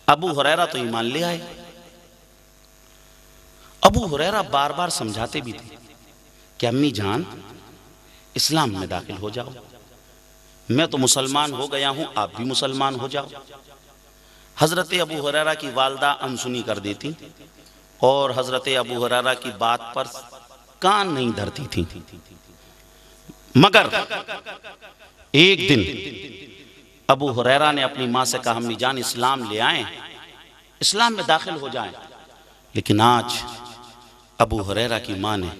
अबू हुरैरा तो ईमान ले आए। अबू हुरैरा बार बार समझाते भी थे कि अम्मी जान इस्लाम में दाखिल हो जाओ, मैं तो मुसलमान हो गया हूं, आप भी मुसलमान हो जाओ। हजरत अबू हुरैरा की वालदा अनसुनी कर देती और हजरत अबू हुरैरा की बात पर कान नहीं धरती थी। मगर एक दिन अबू हुरैरा ने अपनी माँ से कहा, अम्मी जान इस्लाम ले आए, इस्लाम में दाखिल हो जाएं। लेकिन आज अबू हुरैरा की माँ ने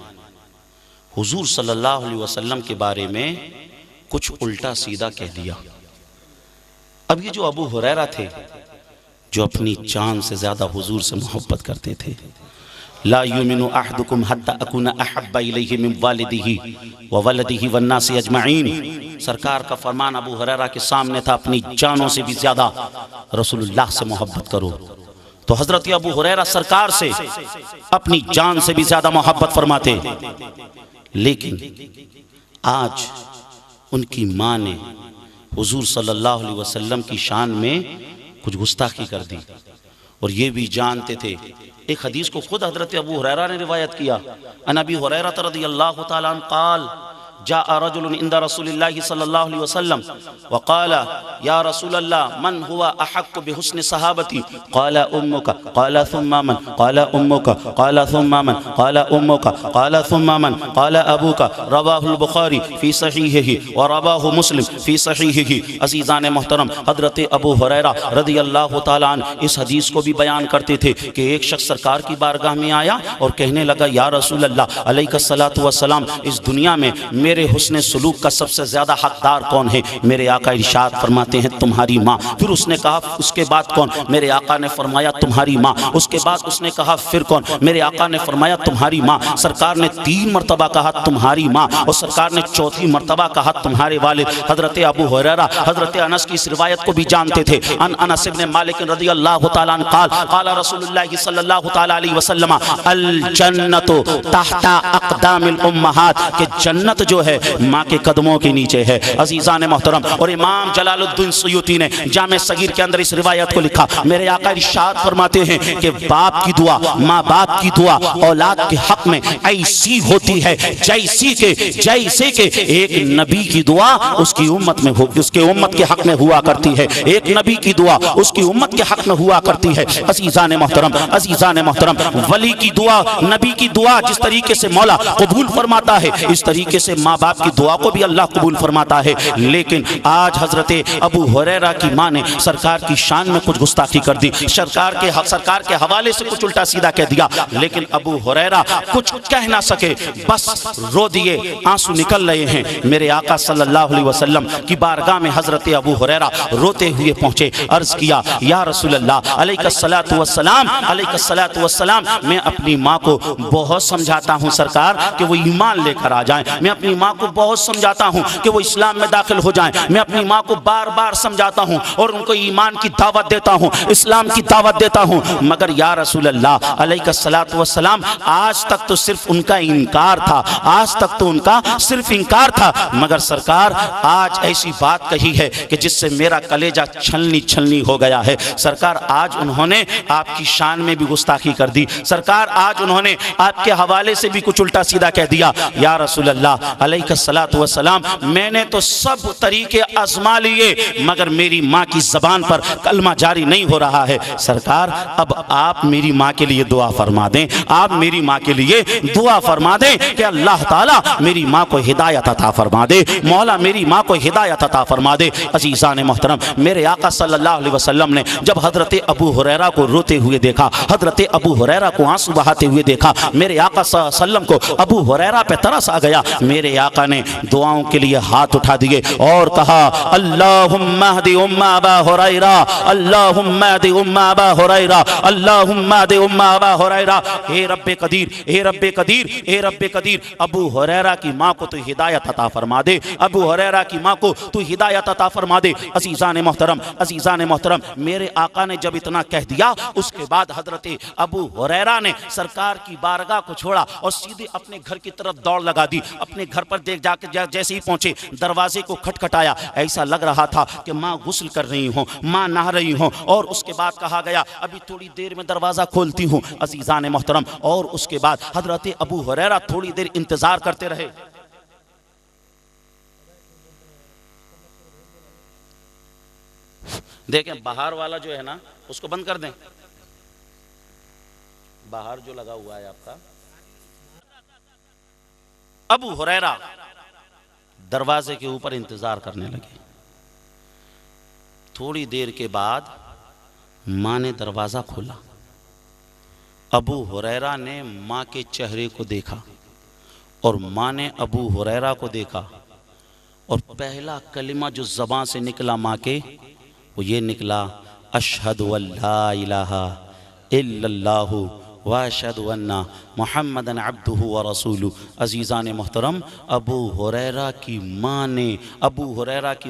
हुजूर सल्लल्लाहु अलैहि वसल्लम के बारे में कुछ उल्टा सीधा कह दिया। अब ये जो अबू हुरैरा थे, जो अपनी जान से ज्यादा हुजूर से मोहब्बत करते थे, ला युमिनु अहदुकुम हत्ता अकुना अहब्बा इलैहि मिन वालिदिही व वलदिही वन्नासि अजमईन। सरकार का फरमान अबू हुरैरा के सामने था, अपनी जानों से भी ज्यादा रसूलुल्लाह से मोहब्बत करो। तो हजरत अबू हुरैरा सरकार से अपनी जान से भी ज्यादा मोहब्बत फरमाते। लेकिन आज उनकी माँ ने हुजूर सल्लल्लाहु अलैहि वसल्लम की शान में कुछ गुस्ताखी कर दी और ये भी जानते थे। एक हदीस को खुद हजरत अबू हुरैरा ने रिवायत किया, अन अबी हुरैरा रज़ियल्लाहु तआला अन्हु क़ाल जाअ रजुलुन इंदा रसूलिल्लाहि सल्लल्लाहु अलैहि वसल्लम व क़ाल या रसूलल्लाह मन हुवा अहक्कु बिहुस्नि सहाबती क़ाल उम्मुका क़ाल थुम्मा मन क़ाल उम्मुका क़ाल थुम्मा मन क़ाल उम्मुका क़ाल थुम्मा मन क़ाल अबूका। रवाहुल बुखारी फ़ी सहीहिही व रवाहु मुस्लिम फ़ी सहीहिही। अज़ीज़ान मोहतरम, हज़रत अबू हुरैरा रज़ियल्लाहु तआला अन्हु इस हदीस को भी बयान करते थे कि एक शख्स सरकार की बारगाह में आया और कहने लगा, या रसूल अल्लाह अलैहिस्सलातु वस्सलाम, इस दुनिया में मेरे हुस्ने सुलूक का सबसे ज्यादा हकदार कौन है? मेरे आका इरशाद फरमाते हैं तुम्हारी माँ। फिर उसने कहा उसके बाद कौन? मेरे आका ने फरमाया तुम्हारी माँ। उसके बाद उसने कहा फिर कौन? मेरे आका ने फरमाया तुम्हारी माँ। सरकार ने 3 मरतबा कहा तुम्हारी माँ और सरकार ने 4थी मरतबा कहा तुम्हारे वालिद। हजरत अबू हुरैरा हजरत अनस की इस रिवायत को भी जानते थे। अनस इब्न मालिक रज़ियल्लाहु तआला अन्हु क़ाल क़ाल रसूलुल्लाह सल्लल्लाहु तआला अलैहि वसल्लम अल जन्नतु तहता अक़दामिल उम्महात, के जन्नत जो है माँ के कदमों के नीचे है। अजीज़ान मोहतरम, और इमाम जलालुद्दीन सुयूती ने जामे सगीर के अंदर इस रिवायत को लिखा। मेरे आका इरशाद फरमाते हैं कि बाप की दुआ, माँ बाप की दुआ औलाद के हक में ऐसी होती है जैसे के एक नबी की दुआ उसकी उम्मत में उसके उम्मत के हक में हुआ करती है। एक नबी की दुआ उसकी उम्मत के हक में हुआ करती है। अजीज़ान मोहतरम, वली की दुआ, नबी की दुआ जिस तरीके से मौला कबूल फरमाता है, इस तरीके से माँ बाप की दुआ को भी अल्लाह कबूल फरमाता है। लेकिन आज हजरत अबू हुरैरा की माँ ने सरकार की शान में कुछ गुस्ताखी कर दी, सरकार के हवाले से कुछ उल्टा सीधा कह दिया। लेकिन अबू हुरैरा कुछ कह ना सके, बस रो दिए, आंसू निकल रहे हैं। मेरे आका सल्लल्लाहु अलैहि वसल्लम की बारगाह में हजरत अबू हुरैरा रोते हुए पहुंचे। अर्ज किया, या रसूल अल्लाह अलैहिस्सलातु वस्सलाम, मैं अपनी माँ को बहुत समझाता हूँ सरकार कि वो ईमान लेकर आ जाएं। मैं अपनी माँ को बहुत समझाता हूँ कि वो इस्लाम में दाखिल हो जाएं। मैं अपनी माँ को बार बार समझाता हूँ और उनको ईमान की दावत देता हूँ, इस्लाम की दावत देता हूँ। मगर या रसूल अल्लाह अलैहिस्सलातु वस्सलाम, आज तक तो सिर्फ उनका इनकार था, आज तक तो उनका सिर्फ इनकार था। मगर सरकार आज ऐसी बात कही है कि जिससे मेरा कलेजा छलनी छलनी हो गया है। सरकार आज उन्होंने आपकी शान में भी गुस्ताखी कर दी। सरकार आज उन्होंने आपके हवाले से भी कुछ उल्टा सीधा कह दिया। या रसूल अल्लाह अलैहिस्सलातु वस्सलाम, मैंने तो सब तरीके आजमा लिए मगर मेरी माँ की जबान पर कलमा जारी नहीं हो रहा है। सरकार अब आप मेरी माँ के लिए दुआ फरमा दें, आप मेरी माँ के लिए दुआ फरमा दें कि अल्लाह ताला मेरी माँ को हिदायत अता फरमा दे, मौला मेरी माँ को हिदायत अता फरमा दे। अजीज़ान मोहतरम, मेरे आका सल्लल्लाहु अलैहि वसल्लम ने जब हजरत अबू हुरैरा को रोते हुए देखा, हजरत अबू हुरैरा को आंसू बहाते हुए देखा, मेरे आका सल्लल्लाहु अलैहि वसल्लम को अबू हुरैरा पे तरस आ गया। मेरे आका ने दुआओं के लिए हाथ उठा दिए और कहा, अल्लाहुम्मा हदी उम्मा अबा हुरैरा, अल्लाहुम्मा हदी उम्मा अबा हुरैरा, अल्लाहुम्मा हदी उम्मा अबा हुरैरा। हे रब्बे कदीर, हे रब्बे कदीर, हे रब्बे कदीर, अबू हुरैरा की माँ को तू हिदायत अता फरमा दे, अबू हुरैरा की माँ को तू हिदायत अता फरमा दे। अजीज़ान मोहतरम, मेरे आका ने जब इतना कह दिया, उसके बाद हजरत अबू हुरैरा ने सरकार की बारगाह को छोड़ा और सीधे अपने घर की तरफ दौड़ लगा दी, अपने घर घर पर देख जाकर जैसे ही पहुंचे दरवाजे को खटखटाया। ऐसा लग रहा था कि माँ गुस्ल कर रही हो, माँ नहा रही हो। और उसके बाद कहा गया अभी थोड़ी देर में दरवाजा खोलती हूँ अजीजान मोहतरम। और उसके बाद हजरत अबू हुरैरा थोड़ी देर इंतजार करते रहे। देखें बाहर वाला जो है ना उसको बंद कर दें, बाहर जो लगा हुआ है आपका। अबू हुरैरा दरवाजे के ऊपर इंतजार करने लगे। थोड़ी देर के बाद मां ने दरवाजा खोला। अबू हुरैरा ने मां के चेहरे को देखा और मां ने अबू हुरैरा को देखा और पहला कलिमा जो ज़बान से निकला मां के वो ये निकला, अशहदु अल्ला इलाहा इल्लल्लाहु व अशहदु अन्ना मुहम्मदन अब्दुहु व रसूलुहु। अजीज़ान मोहतरम, अबू हुरैरा की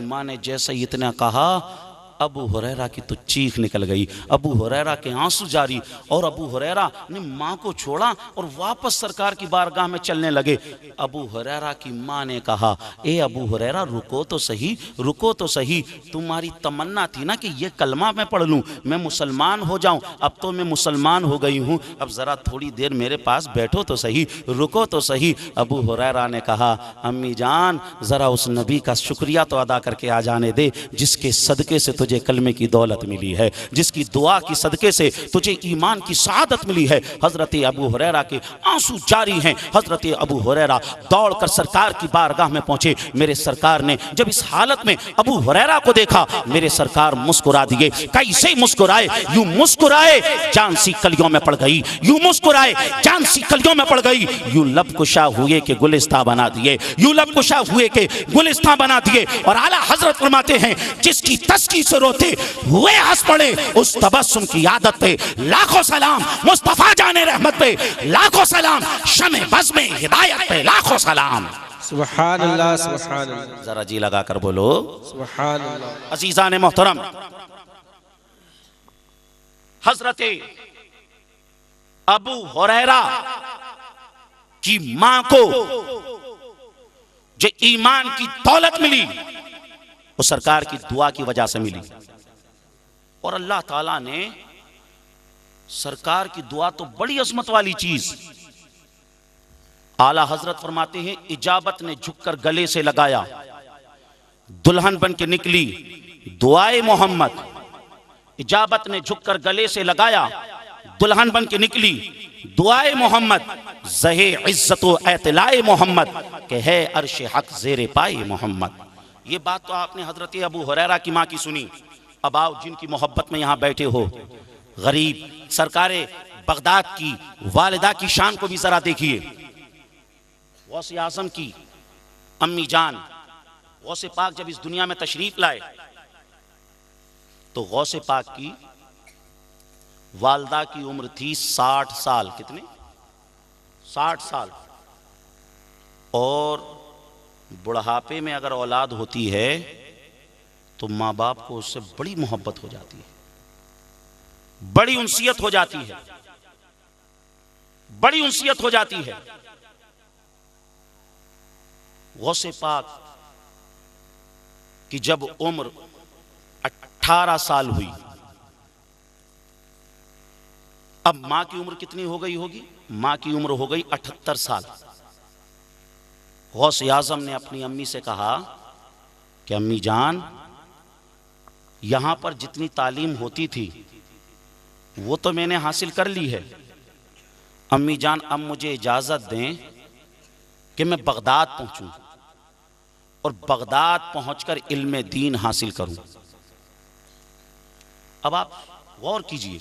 माँ ने जैसे ही इतना कहा, अबू हुरैरा की तो चीख निकल गई, अबू हुरैरा के आंसू जारी। और अबू हुरैरा ने माँ को छोड़ा और वापस सरकार की बारगाह में चलने लगे। अबू हुरैरा की माँ ने कहा, ए अबू हुरैरा रुको तो सही, रुको तो सही। तुम्हारी तमन्ना थी ना कि ये कलमा मैं पढ़ लूँ, मैं मुसलमान हो जाऊँ। अब तो मैं मुसलमान हो गई हूँ, अब ज़रा थोड़ी देर मेरे पास बैठो तो सही, रुको तो सही। अबू हुरैरा ने कहा, अम्मी जान ज़रा उस नबी का शुक्रिया तो अदा करके आ जाने दे जिसके सदक़े से तुझे कलमे की दौलत मिली है, जिसकी दुआ की सदके से तुझे ईमान की शहादत मिली है। हजरत अबू हुरैरा के आंसू जारी हैं। हजरत अबू हुरैरा दौड़कर सरकार की बारगाह में पहुंचे। मेरे सरकार ने जब इस हालत में अबू हुरैरा को देखा, मेरे सरकार मुस्कुरा दिए। कैसे मुस्कुराए? यूं मुस्कुराए जान सी कलियों में पड़ गई, यूं मुस्कुराए जान सी कलियों में पड़ गई। यूं लब कुशा हुए के गुलिस्तां बना दिए, यूं लब कुशा हुए के गुलिस्तां बना दिए। और आला हजरत फरमाते हैं, जिसकी तस्की से रोते हुए हंस पड़े उस तबस्सुम की आदत पे लाखों सलाम, मुस्तफा जाने रहमत पे लाखों सलाम, शमे बज़ में हिदायत पे लाखों सलाम। सुभान अल्लाह, सुभान अल्लाह। जरा जी लगा कर बोलो सुभान अल्लाह। अज़ीज़ान मोहतरम, हजरत अबू हुरैरा की मां को जो ईमान की दौलत मिली वो सरकार की दुआ की वजह से मिली। और अल्लाह ताला ने सरकार की दुआ तो बड़ी अजमत वाली चीज। आला हजरत फरमाते हैं, इजाबत ने झुककर गले से लगाया, दुल्हन बन के निकली दुआए मोहम्मद। इजाबत ने झुककर गले से लगाया, दुल्हन बन के निकली दुआए मोहम्मद। ज़हे इज्जत व एतलाए मोहम्मद के है अर्श हक ज़ेरे पाए मोहम्मद। ये बात तो आपने हजरत अबू हुरैरा की माँ की सुनी। अब आओ जिनकी मोहब्बत में यहाँ बैठे हो, गरीब सरकारे बगदाद की वालिदा की शान को भी जरा देखिए। गौसे आज़म की अम्मी जान, गौसे पाक जब इस दुनिया में तशरीफ लाए तो गौसे पाक की वालिदा की उम्र थी 60 साल। कितने? 60 साल। और बुढ़ापे में अगर औलाद होती है तो माँ बाप को उससे बड़ी मोहब्बत हो जाती है, बड़ी उनसियत हो जाती है, बड़ी उनसियत हो जाती है। गौसे पाक की जब उम्र 18 साल हुई, अब मां की उम्र कितनी हो गई होगी? मां की उम्र हो गई 78 साल। गौसे आज़म ने अपनी अम्मी से कहा कि अम्मी जान, यहां पर जितनी तालीम होती थी वो तो मैंने हासिल कर ली है। अम्मी जान अब मुझे इजाजत दें कि मैं बगदाद पहुंचूं और बगदाद पहुंचकर इल्म दीन हासिल करूं। अब आप गौर कीजिए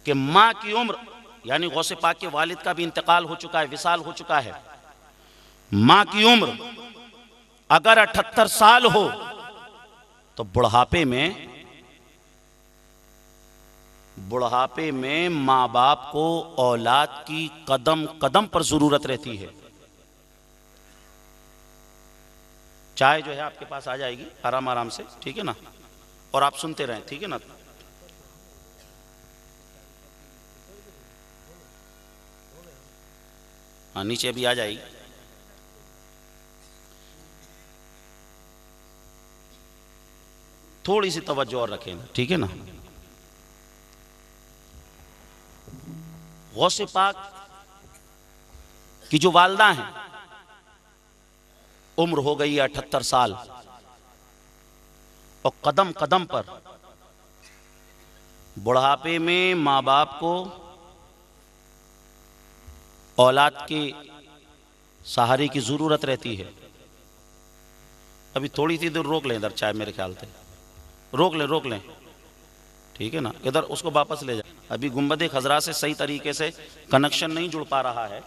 कि मां की उम्र, यानी गौसे पाक के वालिद का भी इंतकाल हो चुका है, विसाल हो चुका है। मां की उम्र अगर 78 साल हो तो बुढ़ापे में मां बाप को औलाद की कदम कदम पर जरूरत रहती है। चाय जो है आपके पास आ जाएगी आराम आराम से, ठीक है ना? और आप सुनते रहें, ठीक है ना? हाँ, नीचे भी आ जाएगी। थोड़ी सी तवज्जो और रखें, ठीक है ना। गौसे पाक की जो वालदा हैं, उम्र हो गई है 78 साल, और कदम कदम पर बुढ़ापे में माँ बाप को औलाद के सहारे की जरूरत रहती है। अभी थोड़ी सी देर रोक लें इधर, चाय मेरे ख्याल से रोक लें, ठीक है ना। इधर उसको वापस ले जाए। अभी गुंबद खजरा से सही तरीके से कनेक्शन नहीं जुड़ पा रहा है,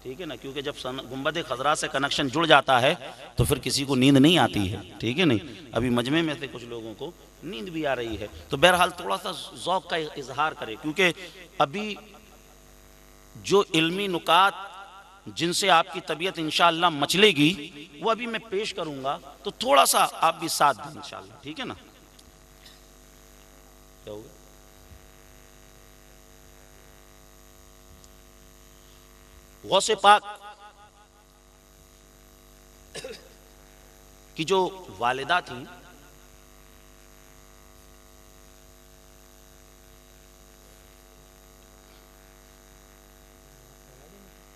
ठीक है ना, क्योंकि जब गुंबद खजरा से कनेक्शन जुड़ जाता है तो फिर किसी को नींद नहीं आती है, ठीक है नहीं। अभी मजमे में से कुछ लोगों को नींद भी आ रही है, तो बहरहाल थोड़ा सा ज़ौक़ का इजहार करें, क्योंकि अभी जो इल्मी नुकात जिनसे आपकी तबीयत इंशाअल्लाह मचलेगी वो अभी मैं पेश करूंगा, तो थोड़ा सा आप भी साथ दें इंशाअल्लाह, ठीक है ना। क्या होगा? गौसे पाक की जो वालिदा थी,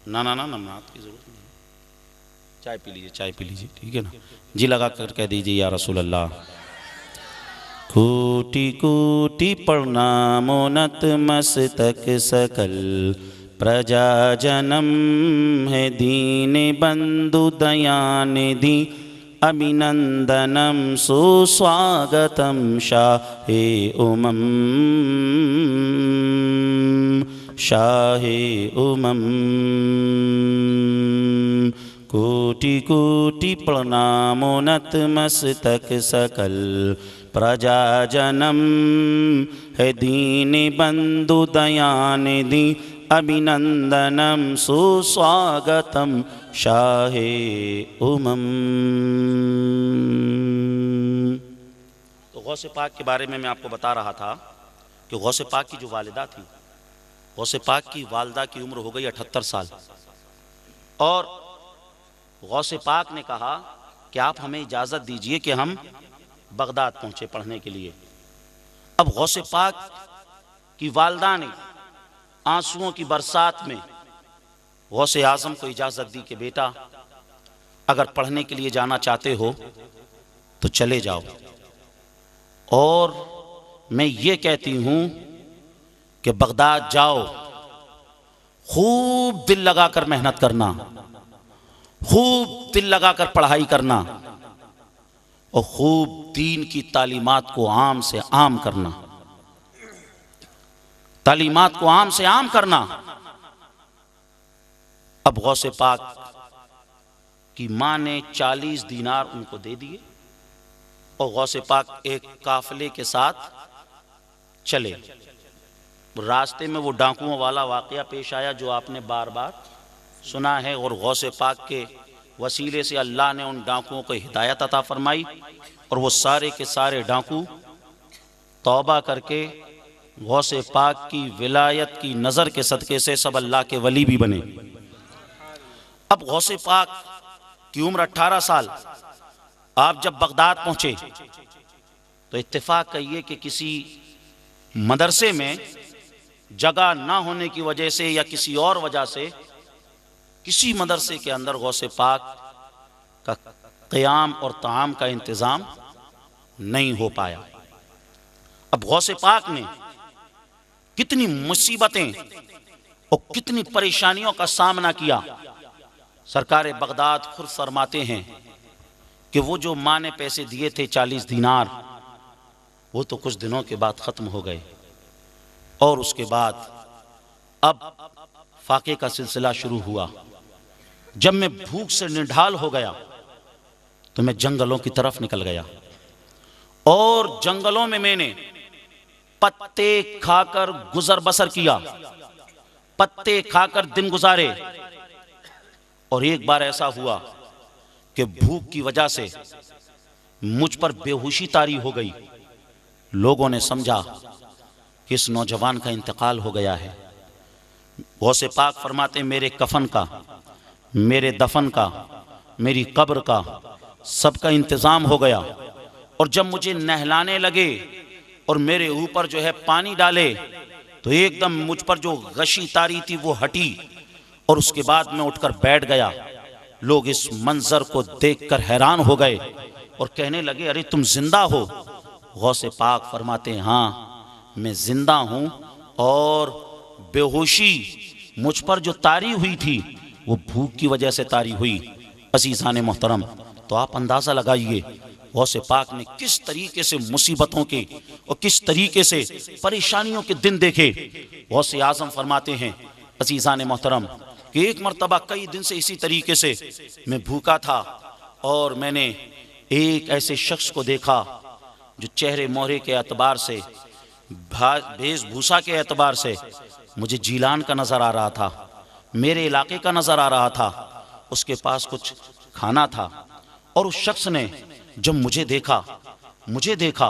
ना नमाज की जरूरत नहीं, चाय पी लीजिए, ठीक है ना जी। लगा कर कह दीजिए या रसूल अल्लाह। कोटि कोटि प्रणामो नतमस्तक सकल प्रजा जनम है दीन बंधु दयानिधि अभिनंदनम सुस्वागतम शाहे उमम कोटि कोटि प्रणामो नतमस्तक सकल प्रजा जनम है दीन बंधु दयानिधि अभिनंदनम सुस्वागतम शाहे उमम। तो गौसे पाक के बारे में मैं आपको बता रहा था कि गौसे पाक की जो वालिदा थी, गौसे पाक की वालिदा की उम्र हो गई 78 साल, और गौसे पाक ने कहा कि आप हमें इजाज़त दीजिए कि हम बगदाद पहुंचे पढ़ने के लिए। अब गौसे पाक की वालिदा ने आंसुओं की बरसात में गौसे आज़म को इजाज़त दी कि बेटा अगर पढ़ने के लिए जाना चाहते हो तो चले जाओ, और मैं ये कहती हूँ कि बगदाद जाओ, खूब दिल लगाकर मेहनत करना, खूब दिल लगाकर पढ़ाई करना, और खूब दीन की तालीमात को आम से आम करना, तालीमात को आम से आम करना। अब गौसे पाक की माँ ने 40 दीनार उनको दे दिए, और गौसे पाक एक काफिले के साथ चले। रास्ते में वो डाकुओं वाला वाकया पेश आया जो आपने बार बार सुना है, और गौसे पाक के वसीले से अल्लाह ने उन डाकुओं को हिदायत अता फरमाई, और वो सारे के सारे डाकू तौबा करके गौसे पाक की विलायत की नज़र के सदक़े से सब अल्लाह के वली भी बने। अब गौसे पाक की उम्र 18 साल। आप जब बगदाद पहुंचे तो इत्तेफाक कहिए कि किसी मदरसे में जगह ना होने की वजह से या किसी और वजह से किसी मदरसे के अंदर गौसे पाक का क़याम और ताम का इंतज़ाम नहीं हो पाया। अब गौसे पाक ने कितनी मुसीबतें और कितनी परेशानियों का सामना किया। सरकार बगदाद खुद फरमाते हैं कि वो जो माँ ने पैसे दिए थे 40 दीनार, वो तो कुछ दिनों के बाद ख़त्म हो गए, और उसके बाद अब फाके का सिलसिला शुरू हुआ। जब मैं भूख से निढाल हो गया तो मैं जंगलों की तरफ निकल गया, और जंगलों में मैंने पत्ते खाकर गुजर बसर किया, पत्ते खाकर दिन गुजारे। और एक बार ऐसा हुआ कि भूख की वजह से मुझ पर बेहोशी तारी हो गई। लोगों ने समझा कि इस नौजवान का इंतकाल हो गया है। गौसे पाक फरमाते मेरे कफन का, मेरे दफन का, मेरी कब्र का सबका इंतज़ाम हो गया, और जब मुझे नहलाने लगे और मेरे ऊपर जो है पानी डाले तो एकदम मुझ पर जो गशी तारी थी वो हटी और उसके बाद मैं उठकर बैठ गया। लोग इस मंजर को देखकर हैरान हो गए और कहने लगे, अरे तुम जिंदा हो? गौसे पाक फरमाते हैं, हाँ मैं जिंदा हूं और बेहोशी मुझ पर जो तारी हुई थी वो भूख की वजह से तारी हुई। अज़ीज़ान मोहतरम, तो आप अंदाज़ा लगाइए गौसे पाक ने किस तरीके से मुसीबतों के और किस तरीके से परेशानियों के दिन देखे। गौसे आज़म फरमाते हैं अज़ीज़ान मोहतरम कि एक मरतबा कई दिन से इसी तरीके से मैं भूखा था और मैंने एक ऐसे शख्स को देखा जो चेहरे मोहरे के एतबार से, वेशभूषा के एतबार से मुझे जीलान का नज़र आ रहा था, मेरे इलाके का नज़र आ रहा था। उसके पास कुछ खाना था और उस शख्स ने जब मुझे देखा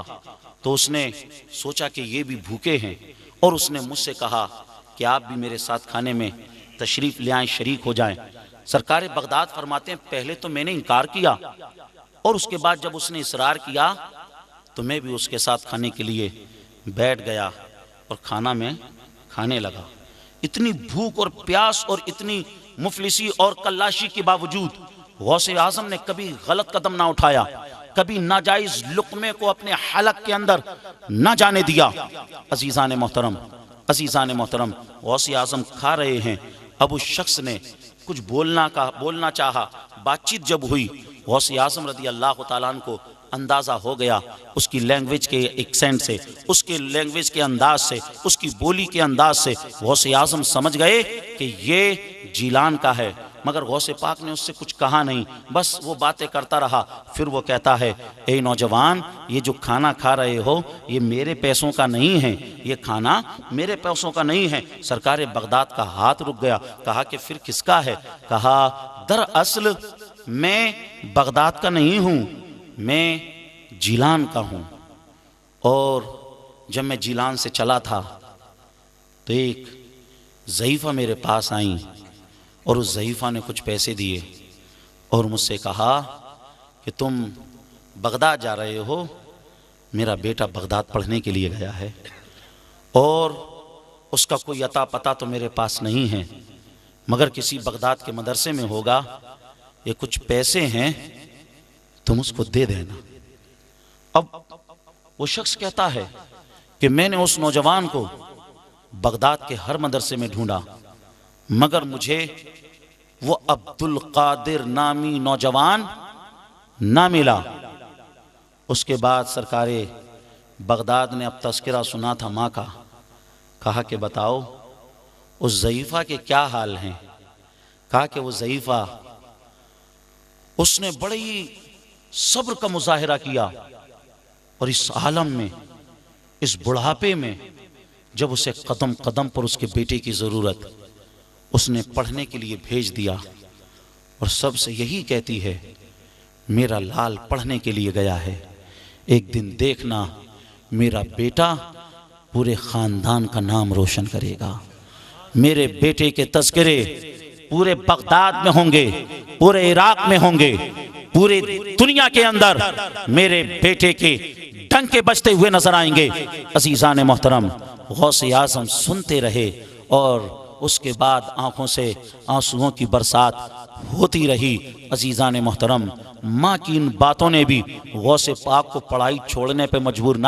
तो उसने सोचा कि ये भी भूखे हैं और उसने मुझसे कहा कि आप भी मेरे साथ खाने में तशरीफ़ ले आएं, शरीक हो जाएं। सरकार बगदाद फरमाते हैं पहले तो मैंने इनकार किया और उसके बाद जब उसने इसरार किया तो मैं भी उसके साथ खाने के लिए बैठ गया और खाना में खाने लगा। इतनी भूख और प्यास और इतनी मुफलिसी और कल्लाशी के बावजूद गौसे आज़म ने कभी गलत कदम ना उठाया, कभी नाजायज लुक़मे को अपने हलक के अंदर ना जाने दिया। अज़ीज़ान मोहतरम, गौसे आज़म खा रहे हैं। अब उस शख्स ने कुछ बोलना चाहा। बातचीत जब हुई, गौसे आज़म रज़ी अल्लाह तआला अन्हु को अंदाज़ा हो गया उसकी लैंग्वेज के एक्सेंट से, उसके लैंग्वेज के अंदाज से, उसकी बोली के अंदाज से गौसे आज़म समझ गए कि ये जीलान का है। मगर गौसे पाक ने उससे कुछ कहा नहीं, बस वो बातें करता रहा। फिर वो कहता है, ए नौजवान, ये जो खाना खा रहे हो ये मेरे पैसों का नहीं है, ये खाना मेरे पैसों का नहीं है। सरकार बगदाद का हाथ रुक गया। कहा कि फिर किसका है? कहा दरअसल मैं बगदाद का नहीं हूँ, मैं जीलान का हूँ। और जब मैं जीलान से चला था तो एक ज़ईफ़ा मेरे पास आई और उस ज़ईफ़ा ने कुछ पैसे दिए और मुझसे कहा कि तुम बगदाद जा रहे हो, मेरा बेटा बगदाद पढ़ने के लिए गया है और उसका कोई अता पता तो मेरे पास नहीं है, मगर किसी बगदाद के मदरसे में होगा, ये कुछ पैसे हैं, तुम उसको दे देना। अब वो शख्स कहता है कि मैंने उस नौजवान को बगदाद के हर मदरसे में ढूंढा, मगर मुझे वो अब्दुल कादिर नामी नौजवान ना मिला। उसके बाद सरकारे बगदाद ने अब तस्करा सुना था माँ का। कहा कि बताओ उस ज़ईफ़ा के क्या हाल हैं? कहा कि वो ज़ईफ़ा, उसने बड़े ही सब्र का मुजाहिरा किया और इस आलम में, इस बुढ़ापे में, जब उसे कदम कदम पर उसके बेटे की ज़रूरत, उसने पढ़ने के लिए भेज दिया और सबसे यही कहती है, मेरा लाल पढ़ने के लिए गया है, एक दिन देखना मेरा बेटा पूरे ख़ानदान का नाम रोशन करेगा, मेरे बेटे के तज़किरे पूरे बगदाद में होंगे, पूरे इराक में होंगे, पूरे दुनिया के अंदर मेरे बेटे के डंके बजते हुए नजर आएंगे। अज़ीज़ान मोहतरम, गौसे आज़म सुनते रहे और उसके बाद आंखों से आंसुओं की बरसात होती रही। अज़ीज़ान मोहतरम, माँ की इन बातों ने भी गौसे पाक को पढ़ाई छोड़ने पे मजबूर ना